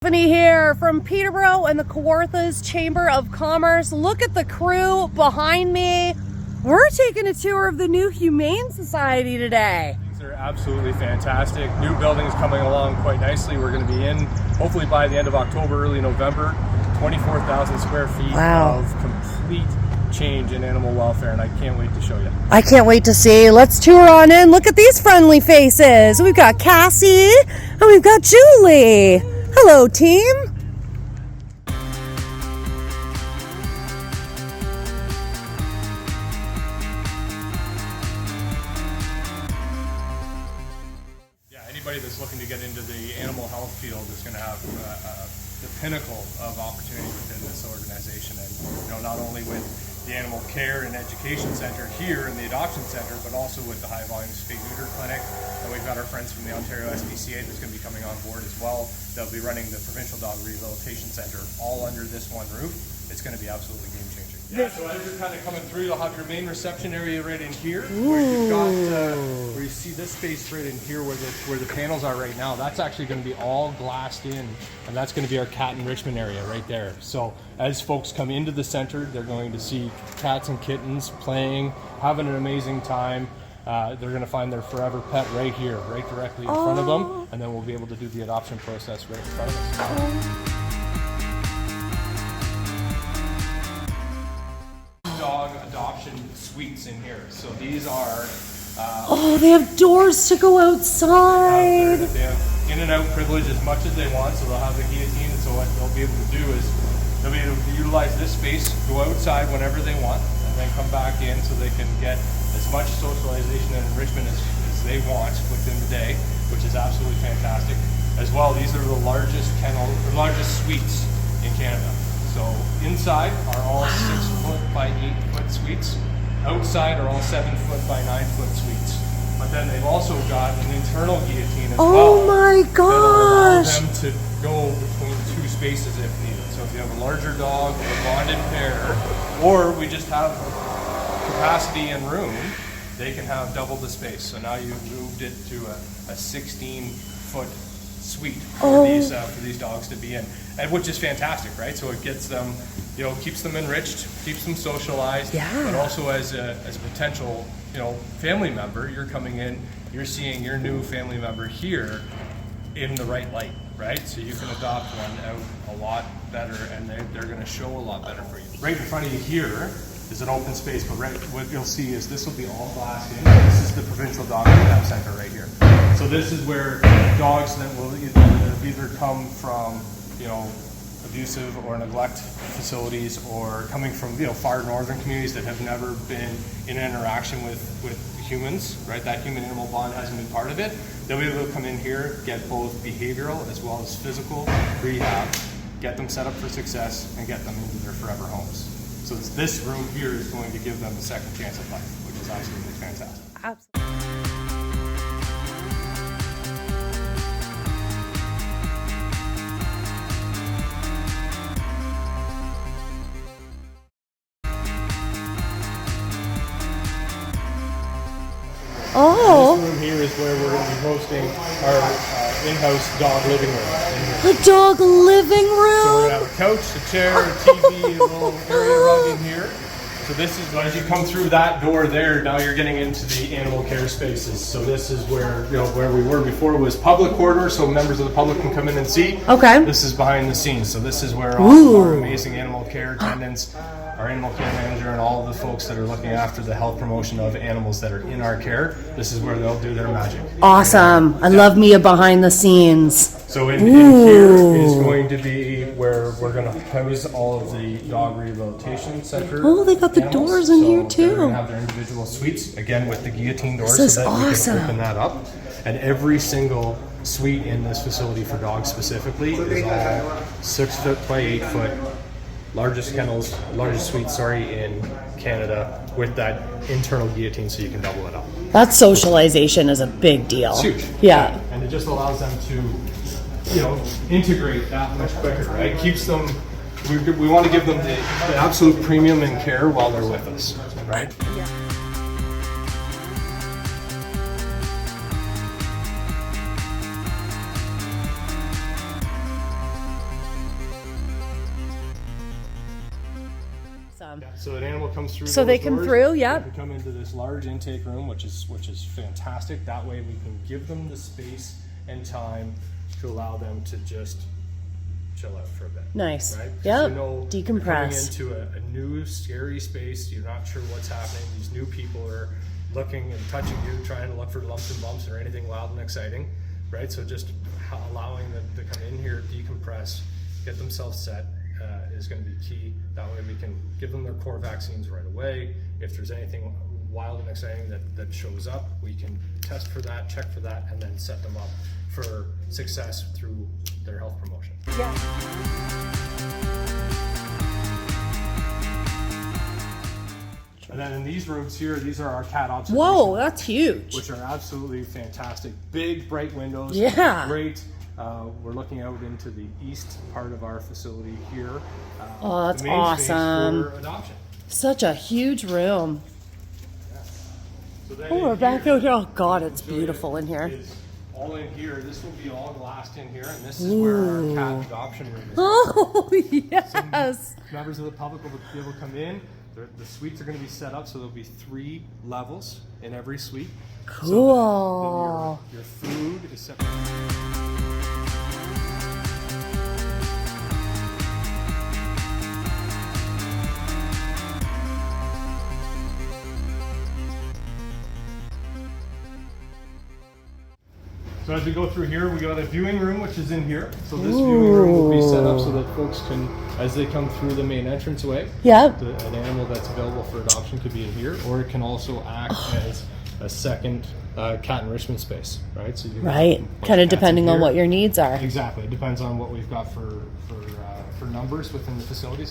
Stephanie here from Peterborough and the Kawarthas Chamber of Commerce. Look at the crew behind me. We're taking a tour of the new Humane Society today. These are absolutely fantastic. New buildings coming along quite nicely. We're going to be in hopefully by the end of October, early November. 24,000 square feet of complete change in animal welfare, and I can't wait to show you. I can't wait to see. Let's tour on in. Look at these friendly faces. We've got Cassie and we've got Julie. Hello, team. Yeah, anybody that's looking to get into the animal health field is going to have the pinnacle of opportunity within this organization, and not only with the animal care and education center here in the adoption center, but also with the high volume spay neuter clinic. And we've got our friends from the Ontario SPCA that's going to be coming on board as well. They'll be running the provincial dog rehabilitation center all under this one roof. It's going to be absolutely game changing. Yeah, so as you're kind of coming through, you'll have your main reception area right in here, where you've got where you see this space right in here where the panels are right now. That's actually going to be all glassed in, and that's going to be our cat enrichment area right there. So as folks come into the center, they're going to see cats and kittens playing, having an amazing time. They're going to find their forever pet right here, right directly in front of them, and then we'll be able to do the adoption process right in front of us. Dog adoption suites in here. So these are they have doors to go outside. They have in and out privilege as much as they want, so they'll have the guillotine. So what they'll be able to do is they'll be able to utilize this space, go outside whenever they want, and then come back in so they can get as much socialization and enrichment as they want within the day, which is absolutely fantastic. As well, these are the largest suites in Canada. So inside are all 6 foot by 8 foot suites. Outside are all 7 foot by 9 foot suites. But then they've also got an internal guillotine as well. Oh my gosh! That'll allow them to go between 2 spaces if needed. So if you have a larger dog or a bonded pair, or we just have capacity and room, they can have double the space. So now you've moved it to a 16 foot suite for these dogs to be in, and which is fantastic, right? So it gets them, keeps them enriched, keeps them socialized, but also as a potential, family member, you're coming in, you're seeing your new family member here in the right light, right? So you can adopt one out a lot better, and they're going to show a lot better for you. Right in front of you here is an open space, but what you'll see is this will be all glassed in. This is the provincial dog rehab center right here. So this is where dogs that will either come from, abusive or neglect facilities, or coming from, far northern communities that have never been in interaction with humans, right? That human-animal bond hasn't been part of it. They'll be able to come in here, get both behavioral as well as physical rehab, get them set up for success, and get them into their forever homes. So this room here is going to give them a second chance at life, which is absolutely fantastic. Absolutely. This room here is where we're going to be hosting our in-house dog living room. A dog living room? So we're going to have a couch, a chair, a TV, a little area rug in here. So this is, as you come through that door there, now you're getting into the animal care spaces. So this is where, where we were before was public quarter, so members of the public can come in and see. Okay. This is behind the scenes. So this is where all of our amazing animal care attendants, our animal care manager, and all of the folks that are looking after the health promotion of animals that are in our care, this is where they'll do their magic. Awesome. I love me a behind the scenes. So in here is going to be where we're going to house all of the dog rehabilitation center. Oh, they got the animals. doors in here They're too. going to have their individual suites, again with the guillotine doors, This is so that awesome. we can open that up. And every single suite in this facility for dogs specifically is all 6 foot by 8 foot. Largest suite, in Canada, with that internal guillotine, so you can double it up. That socialization is a big deal. It's huge. Yeah. And it just allows them to, integrate that much quicker, right? Keeps them, we want to give them the absolute premium and care while they're with us, right? Yeah. awesome. Yeah, so an animal comes through. So those they come doors, through, yep. They can come into this large intake room, which is fantastic. That way we can give them the space and time to allow them to just chill out for a bit. Nice. Right? Yep. You know, Decompress. You're coming into a new scary space. You're not sure what's happening. These new people are looking and touching you, trying to look for lumps and bumps or anything wild and exciting, right? So just allowing them to come in here, decompress, get themselves set is going to be key. That way we can give them their core vaccines right away. If there's anything wild and exciting that shows up, we can test for that, check for that, and then set them up for success through their health promotion. Yeah. And then in these rooms here, these are our cat observation. Whoa, that's huge. Which are absolutely fantastic. Big, bright windows. Yeah. Great. We're looking out into the east part of our facility here. Oh, that's the main space awesome. for adoption. Such a huge room. Yeah. So then Oh, we're in back here, out here. Oh God, it's I'll show you, beautiful in here. is all in here. This will be all glassed in here, and this is where our cat adoption room is. Oh yes. Members of the public will be able to come in. The suites are going to be set up so there'll be 3 levels in every suite. Cool. So your food is separate. So as we go through here, we got a viewing room, which is in here. So this viewing room will be set up so that folks can, as they come through the main entranceway, Yep. an animal that's available for adoption could be in here, or it can also act as a second cat enrichment space, right? So you Right. Kind of depending on what your needs are. Exactly. It depends on what we've got for numbers within the facility.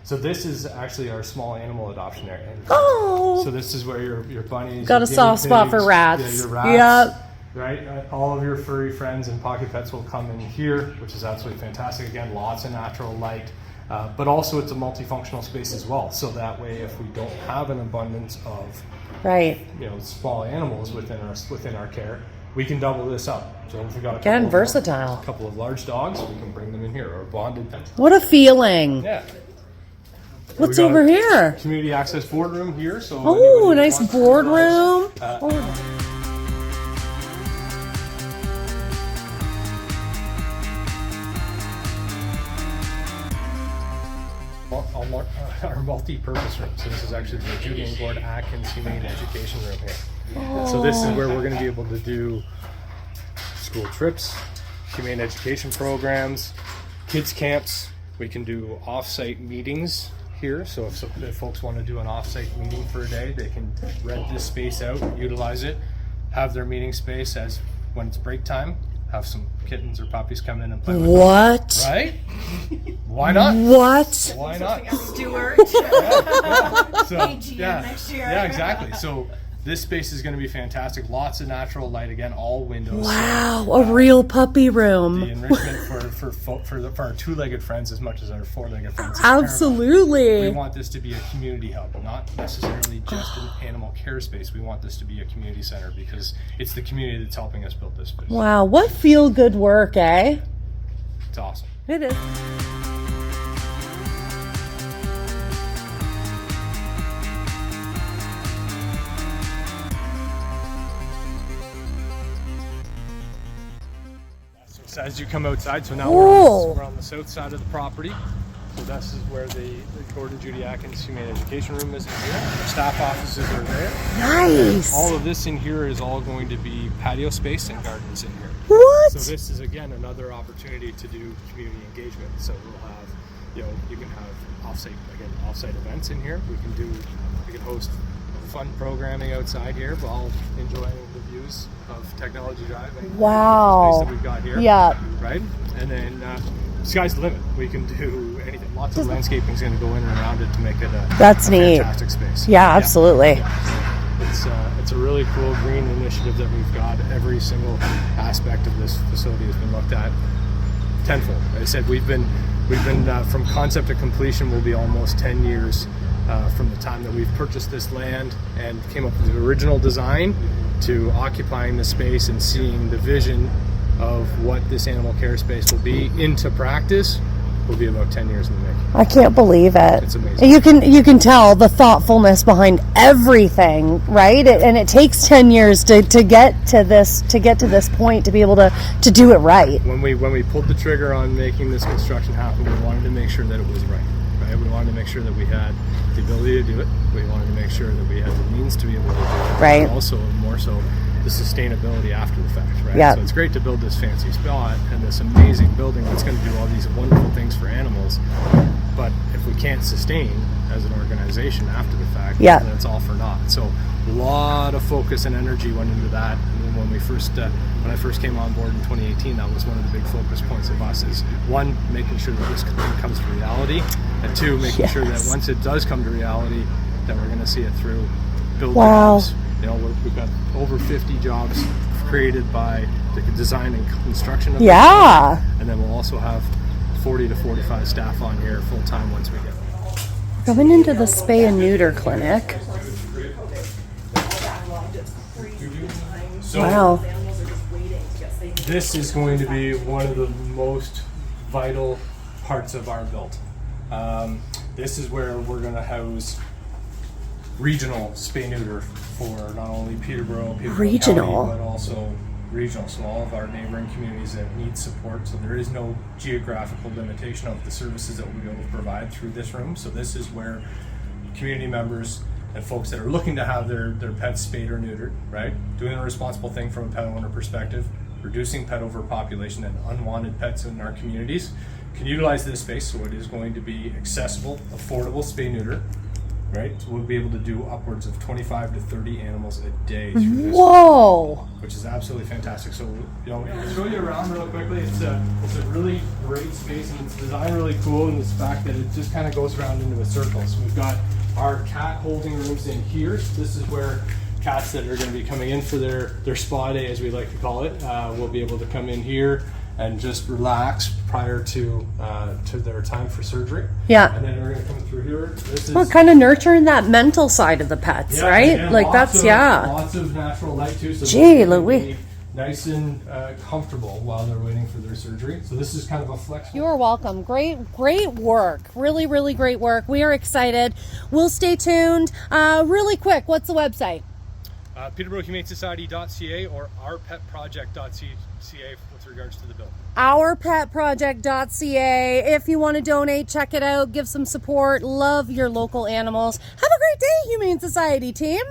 So this is actually our small animal adoption area. Oh. So this is where your bunnies Got a your soft guinea spot for pigs, rats. Yeah, your rats. Yep. Right, all of your furry friends and pocket pets will come in here, which is absolutely fantastic. Again, lots of natural light, but also it's a multifunctional space as well. So that way, if we don't have an abundance of Right. small animals within our care, we can double this up. So if we got Again, versatile. a couple of large dogs, we can bring them in here, or bonded pets. What a feeling. Yeah. What's We got over here? Community access boardroom here. So Oh, anybody who nice wants to boardroom. utilize, Oh. our multi-purpose room. So this is actually the Judy and Gord Atkins Humane Education Room here. So this is where we're going to be able to do school trips, humane education programs, kids camps. We can do off-site meetings here. So if folks want to do an off-site meeting for a day, they can rent this space out, utilize it, have their meeting space as when it's break time, have some kittens or puppies come in and play with them. What? Right? Why not? What? Why not? Stewart. So, next year. yeah, exactly. So this space is going to be fantastic. Lots of natural light again, all windows. Wow, a real puppy The room. enrichment for our 2-legged friends as much as our 4-legged friends. is paramount. We Absolutely. want this to be a community hub, not necessarily just an animal care space. We want this to be a community center because it's the community that's helping us build this space. Wow, what feel good work, eh? It's awesome. It is. So as you come outside, so now Whoa. we're on the south side of the property. So this is where the Gordon Judy Atkins Humane Education Room is in here. Our staff offices are there. Nice. All of this in here is all going to be patio space and gardens in here. What? So this is again another opportunity to do community engagement. So we'll have, you can have offsite events in here. We can host fun programming outside here while enjoying the views of Technology Drive and Wow. the space that we've got here. Yeah. Right? And then sky's the limit. We can do anything. Lots of landscaping is going to go in and around it to make it That's a neat. fantastic space. Yeah, absolutely. Yeah. It's a really cool green initiative that we've got. Every single aspect of this facility has been looked at tenfold. Like I said, we've been from concept to completion will be almost 10 years from the time that we've purchased this land and came up with the original design to occupying the space and seeing the vision of what this animal care space will be into practice. will be about 10 years in the making. I can't believe it. It's amazing. You can tell the thoughtfulness behind everything, right? And it takes 10 years to get to this point, to be able to do it right. When we pulled the trigger on making this construction happen, we wanted to make sure that it was right. We wanted to make sure that we had the ability to do it. We wanted to make sure that we had the means to be able to do it. Right. And also, more so, the sustainability after the fact, right? Yeah. So it's great to build this fancy spot and this amazing building that's going to do all these wonderful things for animals. But if we can't sustain as an organization after the fact, yeah, then it's all for naught. So a lot of focus and energy went into that. And then when I first came on board in 2018, that was one of the big focus points of us, is one, making sure that this thing comes to reality, and two, making sure that once it does come to reality, that we're going to see it through. Build jobs. You know, we've got over 50 jobs created by the design and construction of yeah, and then we'll also have 40 to 45 staff on here full time once we get there. Coming into the spay and neuter clinic. So, wow. This is going to be one of the most vital parts of our build. This is where we're going to house regional spay neuter for not only Peterborough regional, County, but also regional. So all of our neighboring communities that need support. So there is no geographical limitation of the services that we'll be able to provide through this room. So this is where community members and folks that are looking to have their pets spayed or neutered, right? Doing a responsible thing from a pet owner perspective, reducing pet overpopulation and unwanted pets in our communities, can utilize this space. So it is going to be accessible, affordable spay neuter. Right, so we'll be able to do upwards of 25 to 30 animals a day through this. Whoa! Which is absolutely fantastic. So, you know, to show you around real quickly, it's a really great space, and it's designed really cool in this fact that it just kind of goes around into a circle. So we've got our cat holding rooms in here. So this is where cats that are going to be coming in for their spa day, as we like to call it, will be able to come in here and just relax prior to their time for surgery. Yeah. And then we're going to come through here. This Well, is kind of nurturing that mental side of the pets, right? and Like lots that's of, lots of natural light too. So Gee, they're Louis. nice and comfortable while they're waiting for their surgery. So this is kind of a flexible. You're welcome. Great work. Really, really great work. We are excited. We'll stay tuned. Really quick, what's the website? Peterborough Humane Society.ca or ourpetproject.ca with regards to the bill. Ourpetproject.ca. If you want to donate, check it out. Give some support. Love your local animals. Have a great day, Humane Society team.